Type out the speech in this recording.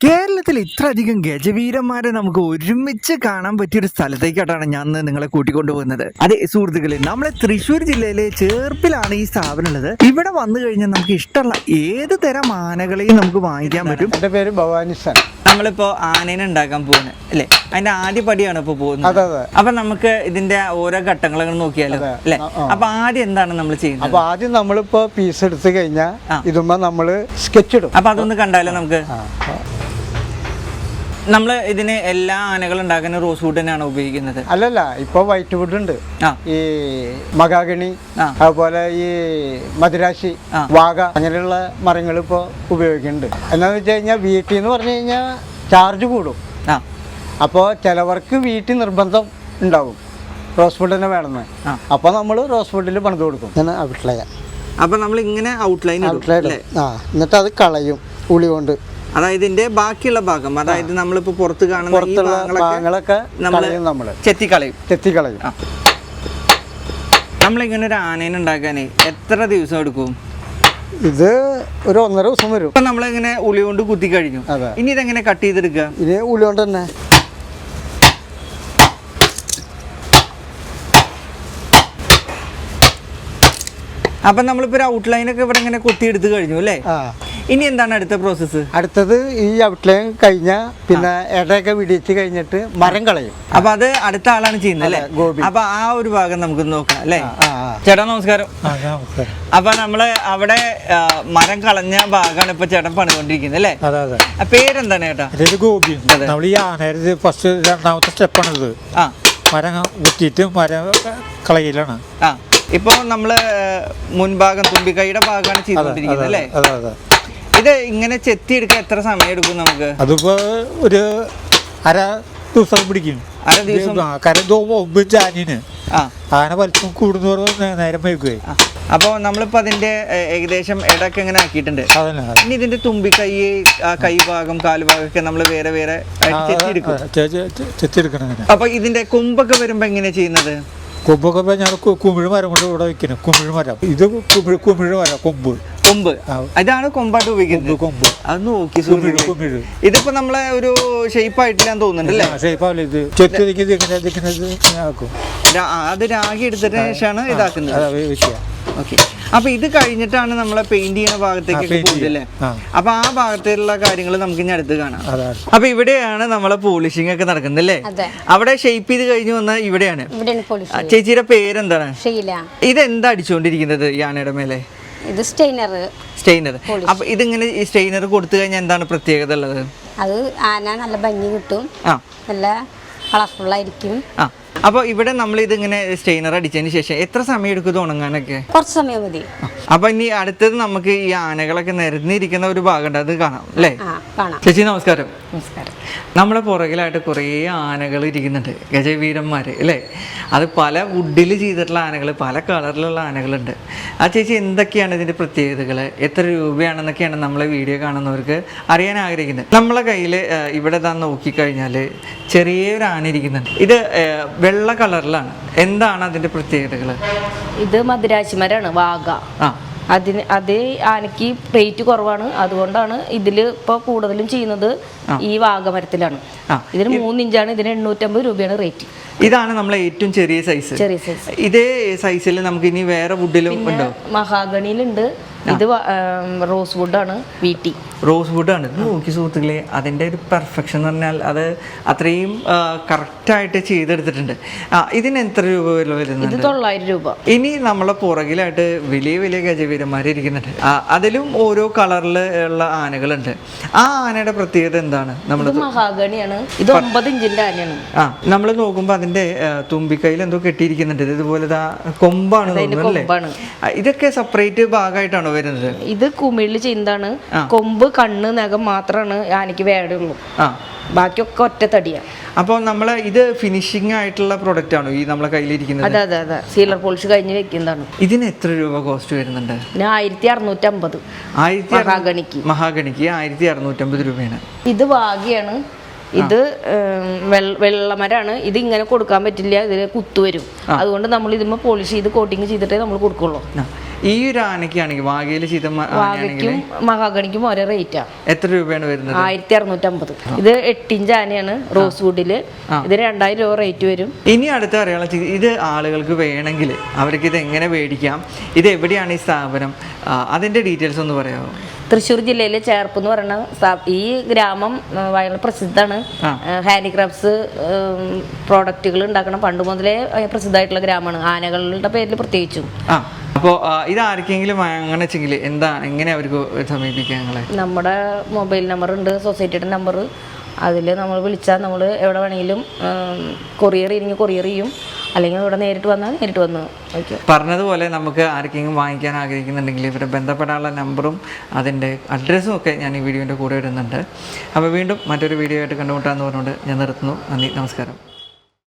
കേരളത്തിൽ ഇത്രയധികം ഗജവീരന്മാരെ നമുക്ക് ഒരുമിച്ച് കാണാൻ പറ്റിയൊരു സ്ഥലത്തേക്കായിട്ടാണ് ഞാൻ നിങ്ങളെ കൂട്ടിക്കൊണ്ടുപോകുന്നത്. അതെ സുഹൃത്തുക്കളെ, നമ്മളെ തൃശ്ശൂർ ജില്ലയിലെ ചേർപ്പിലാണ് ഈ സ്ഥാപനം ഉള്ളത്. ഇവിടെ വന്നു കഴിഞ്ഞാൽ നമുക്ക് ഇഷ്ടമുള്ള ഏത് തരം ആനകളെയും നമുക്ക് വാങ്ങിക്കാൻ പറ്റും. എന്റെ പേര് ഭവാനി സാർ. നമ്മളിപ്പോ ആനേനെ ഉണ്ടാക്കാൻ പോകുന്നത് അല്ലേ? അതിന്റെ ആദ്യ പടിയാണ് ഇപ്പൊ പോകുന്നത്. അതെ അതെ. അപ്പൊ നമുക്ക് ഇതിന്റെ ഓരോ ഘട്ടങ്ങൾ നോക്കിയാലോ അല്ലെ? അപ്പൊ ആദ്യം എന്താണ് നമ്മൾ ചെയ്യുന്നത്? അപ്പൊ ആദ്യം നമ്മളിപ്പോ പീസ് എടുത്ത് കഴിഞ്ഞാൽ ഇതുമ്പോ നമ്മള് സ്കെച്ച് ഇടും. അപ്പൊ അതൊന്ന് കണ്ടാലോ നമുക്ക്? നമ്മള് ഇതിന് എല്ലാ ആനകളും ഉണ്ടാക്കുന്ന റോസ് വുഡ് തന്നെയാണ് ഉപയോഗിക്കുന്നത്? അല്ലല്ല, ഇപ്പൊ വൈറ്റ് വുഡ് ഉണ്ട്, ഈ മഹാഗണി, അതുപോലെ ഈ മദിരാശി, വാഗ, അങ്ങനെയുള്ള മരങ്ങൾ ഇപ്പൊ ഉപയോഗിക്കുന്നുണ്ട്. എന്താന്ന് വെച്ച് കഴിഞ്ഞാൽ വീട്ടിൽ നിന്ന് പറഞ്ഞു കഴിഞ്ഞാൽ ചാർജ് കൂടും. അപ്പോൾ ചിലവർക്ക് വീട്ടിൽ നിർബന്ധം ഉണ്ടാവും റോസ് വുഡ് തന്നെ വേണമെന്ന്. അപ്പോൾ നമ്മൾ റോസ് വുഡിൽ പണിത് കൊടുക്കും. ഔട്ട്ലൈൻ. അപ്പൊ നമ്മൾ ഇങ്ങനെ ഔട്ട്ലൈൻ എന്നിട്ട് അത് കളയും ഉളി കൊണ്ട്. അതായത് ഇതിന്റെ ബാക്കിയുള്ള ഭാഗം, അതായത് നമ്മളിപ്പോ പുറത്ത് കാണുന്ന ഭാഗങ്ങളൊക്കെ നമ്മള് ചെത്തിക്കളയും. നമ്മളിങ്ങനെ ഒരു ആനേനെ ഉണ്ടാക്കാനേ എത്ര ദിവസം എടുക്കും? ഇത് ഒരു 1.5 ദിവസം വരും. ഇപ്പൊ നമ്മളിങ്ങനെ ഉളി കൊണ്ട് കുത്തി കഴിഞ്ഞു, ഇനി ഇതെങ്ങനെ കട്ട് ചെയ്തെടുക്കുക? ഇത് ഉളി കൊണ്ട് തന്നെ. അപ്പൊ നമ്മളിപ്പോ ഒരു ഔട്ട്ലൈനൊക്കെ ഇവിടെ ഇങ്ങനെ കൊത്തി എടുത്ത് കഴിഞ്ഞു അല്ലേ? ഇനി എന്താണ് അടുത്ത പ്രോസസ്സ്? അടുത്തത് ഈ ഔട്ട്ലൈൻ കഴിഞ്ഞാൽ പിന്നെ ഇടയൊക്കെ വിടിച്ച് കഴിഞ്ഞിട്ട് മരം കളയും. അപ്പൊ അത് അടുത്ത ആളാണ് ചെയ്യുന്നത് അല്ലേ? അപ്പൊ ആ ഒരു ഭാഗം നമുക്ക് നോക്കാം അല്ലേ? ചേട്ടാ നമസ്കാരം. അപ്പൊ നമ്മള് അവിടെ മരം കളഞ്ഞ ഭാഗമാണ് ഇപ്പൊ ചേട്ടൻ പണികൊണ്ടിരിക്കുന്നത് അല്ലേ? പേരെന്താണ് ചേട്ടാ? ഗോപി. നമ്മൾ ഈ ആനയുടെ ഫസ്റ്റ് രണ്ടാമത്തെ സ്റ്റെപ്പാണിത്. മരം കുത്തിയിട്ട് മരം കളയിലാണ്. ഇപ്പൊ നമ്മള് മുൻഭാഗം തുമ്പിക്കൈയുടെ ഭാഗമാണ് ചെയ്തുകൊണ്ടിരിക്കുന്നത് അല്ലേ? ഇത് ഇങ്ങനെ ചെത്തി എടുക്കാൻ എത്ര സമയം എടുക്കും നമുക്ക്? അതിപ്പോ ഒരു അര ദിവസം പിടിക്കും. അര ദിവസം. ജാനിന് ആന വലിപ്പം കൂടുന്നോറും നേരം വൈകുകയായി. അപ്പൊ നമ്മളിപ്പോ അതിന്റെ ഏകദേശം ഇടയൊക്കെ ഇങ്ങനെ ആക്കിയിട്ടുണ്ട്. ഇനി ഇതിന്റെ തുമ്പിക്കൈ, കൈ ഭാഗം, കാലുഭാഗം ഒക്കെ നമ്മൾ വേറെ വേറെ ചെത്തിയെടുക്കണം. അപ്പൊ ഇതിന്റെ കൊമ്പൊക്കെ വരുമ്പോ എങ്ങനെയാ ചെയ്യുന്നത്? കൊമ്പൊക്കെ ഞാൻ കുമിഴ് മരം കൊണ്ട് ഇവിടെ വെക്കണം. കുമിഴ് മരം, ഇത് കുമിഴ് മരം, കൊമ്പ് ഇതാണ് കൊമ്പായിട്ട് ഉപയോഗിക്കുന്നത്. കൊമ്പ് അത് നോക്കി കുമിഴ്. ഇതിപ്പോ നമ്മളെ ഒരു ഷേപ്പ് ആയിട്ടില്ലാന്ന് തോന്നുന്നുണ്ട് അല്ലേ? ഷേപ്പാവില്ല, ഇത് ചെത്തി ആക്കും. അത് രാഗി എടുത്തതിന് ശേഷമാണ് ഇതാക്കുന്നത്. ഓക്കെ. അപ്പൊ ഇത് കഴിഞ്ഞിട്ടാണ് നമ്മളെ പെയിന്റ് ചെയ്യുന്ന ഭാഗത്തേക്ക് പോകുന്നത് അല്ലേ? അപ്പൊ ആ ഭാഗത്തുള്ള കാര്യങ്ങൾ നമുക്ക് ഇനി അടുത്ത് കാണാം. അപ്പൊ ഇവിടെയാണ് നമ്മളെ പോളിഷിംഗ് ഒക്കെ നടക്കുന്നത് അല്ലേ? അവിടെ ഷേപ്പ് ചെയ്ത് കഴിഞ്ഞു വന്ന ഇവിടെയാണ്. ചേച്ചിയുടെ പേരെന്താണ്? ഇതെന്താ അടിച്ചുകൊണ്ടിരിക്കുന്നത് ഈ ആനയുടെ മേലെ? ഇത് സ്റ്റെയിനർ. അപ്പൊ ഇതിങ്ങനെ ഈ സ്റ്റെയിനർ കൊടുത്തു കഴിഞ്ഞാൽ എന്താണ് പ്രത്യേകത ഉള്ളത്? അത് ആന നല്ല ഭംഗി കിട്ടും, നല്ല കളർഫുൾ ആയിരിക്കും. അപ്പൊ ഇവിടെ നമ്മൾ ഇതിങ്ങനെ സ്റ്റെയിനർ അടിച്ചതിന് ശേഷം എത്ര സമയം എടുക്കും ഇത് ഉണങ്ങാനൊക്കെ? കുറച്ച് സമയം മതി. അപ്പൊ ഇനി അടുത്തത് നമുക്ക് ഈ ആനകളൊക്കെ നിരന്നിരിക്കുന്ന ഒരു ഭാഗമുണ്ട്, അത് കാണാം അല്ലേ? ചേച്ചി നമസ്കാരം. നമ്മുടെ പുറകിലായിട്ട് കുറേ ആനകൾ ഇരിക്കുന്നുണ്ട്, ഗജവീരന്മാര് അല്ലേ? അത് പല വുഡിൽ ചെയ്തിട്ടുള്ള ആനകൾ, പല കളറിലുള്ള ആനകളുണ്ട്. ആ ചേച്ചി എന്തൊക്കെയാണ് ഇതിന്റെ പ്രത്യേകതകൾ, എത്ര രൂപയാണെന്നൊക്കെയാണ് നമ്മളെ വീഡിയോ കാണുന്നവർക്ക് അറിയാൻ ആഗ്രഹിക്കുന്നത്. നമ്മളെ കയ്യിൽ ഇവിടെ താൻ നോക്കിക്കഴിഞ്ഞാൽ ചെറിയൊരു ആന ഇരിക്കുന്നുണ്ട്. ഇത് വെള്ള കളറിലാണ്. എന്താണ് അതിന്റെ പ്രത്യേകതകൾ? ഇത് മദിരാശിമരാണ്, വാഗ. അതേ ആനയ്ക്ക് റേറ്റ് കുറവാണ്, അതുകൊണ്ടാണ് ഇതിൽ ഇപ്പോൾ കൂടുതലും ചെയ്യുന്നത് ഈ വാഗമരത്തിലാണ്. ഇതിന് 3 ഇഞ്ചാണ്, ഇതിന് 850 രൂപയാണ് റേറ്റ്. ഇതാണ് നമ്മളെ ഏറ്റവും ചെറിയ സൈസ്. ഇതേ സൈസിൽ നമുക്ക് ഇനി വേറെ വുഡിലും ഉണ്ടോ? മഹാഗണിയിലുണ്ട്. ഇത് റോസ് വുഡാണ്, വീട്ടി റോസ് വുഡാണ്. ഇത് നോക്കി സുഹൃത്തുക്കളെ, അതിൻ്റെ ഒരു പെർഫെക്ഷൻ എന്ന് പറഞ്ഞാൽ അത് അത്രയും കറക്റ്റായിട്ട് ചെയ്തെടുത്തിട്ടുണ്ട്. ഇതിന് എത്ര രൂപ വരുന്നുണ്ട്? ഇത് 900 രൂപ. ഇനി നമ്മളെ പുറകിലായിട്ട് വലിയ വലിയ ഗജവീരന്മാരിരിക്കുന്നുണ്ട്. അതിലും ഓരോ കളറിൽ ഉള്ള ആനകളുണ്ട്. ആ ആനയുടെ പ്രത്യേകത എന്താണ്? നമ്മൾ മഹാഗണിയാണ്, ഇത് 9 ഇഞ്ചിന്റെ ആനയാണ്. നമ്മൾ നോക്കുമ്പോൾ അതിന്റെ തുമ്പിക്കൈയിൽ എന്തോ കെട്ടിയിരിക്കുന്നുണ്ട്. ഇതുപോലെ കൊമ്പാണ് തോന്നുന്നത് അല്ലേ? ഇതൊക്കെ സെപ്പറേറ്റ് ഭാഗമായിട്ടാണോ വരുന്നത്? ഇത് കുമിഴില് ചെയ്യുന്നതാണ്. കൊമ്പ്, കണ്ണ്, നഖം മാത്രമാണ് ആനയ്ക്ക് വേടുള്ളൂ, ബാക്കിയൊക്കെ ഒറ്റ തടിയാണ്. അപ്പോൾ നമ്മളെ ഇത് ഫിനിഷിംഗ് ആയിട്ടുള്ള പ്രൊഡക്റ്റ് ആണോ ഈ നമ്മളെ കയ്യിലിരിക്കുന്നത്? അതെ, സീലർ പോളിഷ് കഴിഞ്ഞ് വെക്കുന്നതാണ്. ഇതിന് എത്ര രൂപ കോസ്റ്റ് വരുന്നുണ്ട്? 1650. മഹാഗണിക്ക് 1650 രൂപയാണ്. ഇത് വാഗയാണ്. ഇത് വെള്ളമരാണ്. ഇത് ഇങ്ങനെ കൊടുക്കാൻ പറ്റില്ല, ഇതിൽ കുത്തു വരും. അതുകൊണ്ട് നമ്മൾ ഇതിന്മേൽ പോളിഷ് ചെയ്ത് കോട്ടിങ് ചെയ്തിട്ടേ നമ്മൾ കൊടുക്കുള്ളൂ. ഈ ഒരു ആനയ്ക്കാണെങ്കിൽ വാഗയിൽ വാഗയ്ക്കും മഹാഗണിക്കും ഒരേ റേറ്റാണ്. എത്ര രൂപയാണ് വരുന്നത്? 1650. ഇത് 8 ഇഞ്ച് ആനയാണ് റോസ് വുഡില്. ഇത് 2000 രൂപ റേറ്റ് വരും. ഇനി അടുത്ത അറിയാനുള്ള ഇത് ആളുകൾക്ക് വേണമെങ്കിൽ അവർക്ക് ഇത് എങ്ങനെ മേടിക്കാം, ഇത് എവിടെയാണ് ഈ സ്ഥാപനം, അതിന്റെ ഡീറ്റെയിൽസ് ഒന്ന് പറയാമോ? തൃശ്ശൂർ ജില്ലയിലെ ചേർപ്പ് എന്ന് പറയുന്ന ഈ ഗ്രാമം ഭയങ്കര പ്രസിദ്ധമാണ്. ഹാൻഡിക്രാഫ്റ്റ്സ് പ്രോഡക്റ്റുകൾ ഉണ്ടാക്കണം പണ്ട് മുതലേ പ്രസിദ്ധമായിട്ടുള്ള ഗ്രാമമാണ്, ആനകളുടെ പേരിൽ പ്രത്യേകിച്ചും. അപ്പോൾ ഇത് ആർക്കെങ്കിലും അങ്ങനെ വെച്ചെങ്കിൽ എങ്ങനെ അവർക്ക് സമീപിക്കാം? നമ്മുടെ മൊബൈൽ നമ്പർ ഉണ്ട്, സൊസൈറ്റിയുടെ നമ്പർ. അതിൽ നമ്മൾ വിളിച്ചാൽ നമ്മൾ എവിടെ വേണമെങ്കിലും കൊറിയർ ചെയ്യും, അല്ലെങ്കിൽ ഇവിടെ നേരിട്ട് വന്നാൽ നേരിട്ട് വന്ന് വയ്ക്കും. പറഞ്ഞതുപോലെ നമുക്ക് ആർക്കെങ്കിലും വാങ്ങിക്കാൻ ആഗ്രഹിക്കുന്നുണ്ടെങ്കിൽ ഇവരെ ബന്ധപ്പെടാനുള്ള നമ്പറും അതിൻ്റെ അഡ്രസ്സും ഒക്കെ ഞാൻ ഈ വീഡിയോൻ്റെ കൂടെ ഇടുന്നുണ്ട്. അപ്പോൾ വീണ്ടും മറ്റൊരു വീഡിയോ ആയിട്ട് കണ്ടുമുട്ടാമെന്ന് പറഞ്ഞുകൊണ്ട് ഞാൻ നിർത്തുന്നു. നന്ദി, നമസ്കാരം.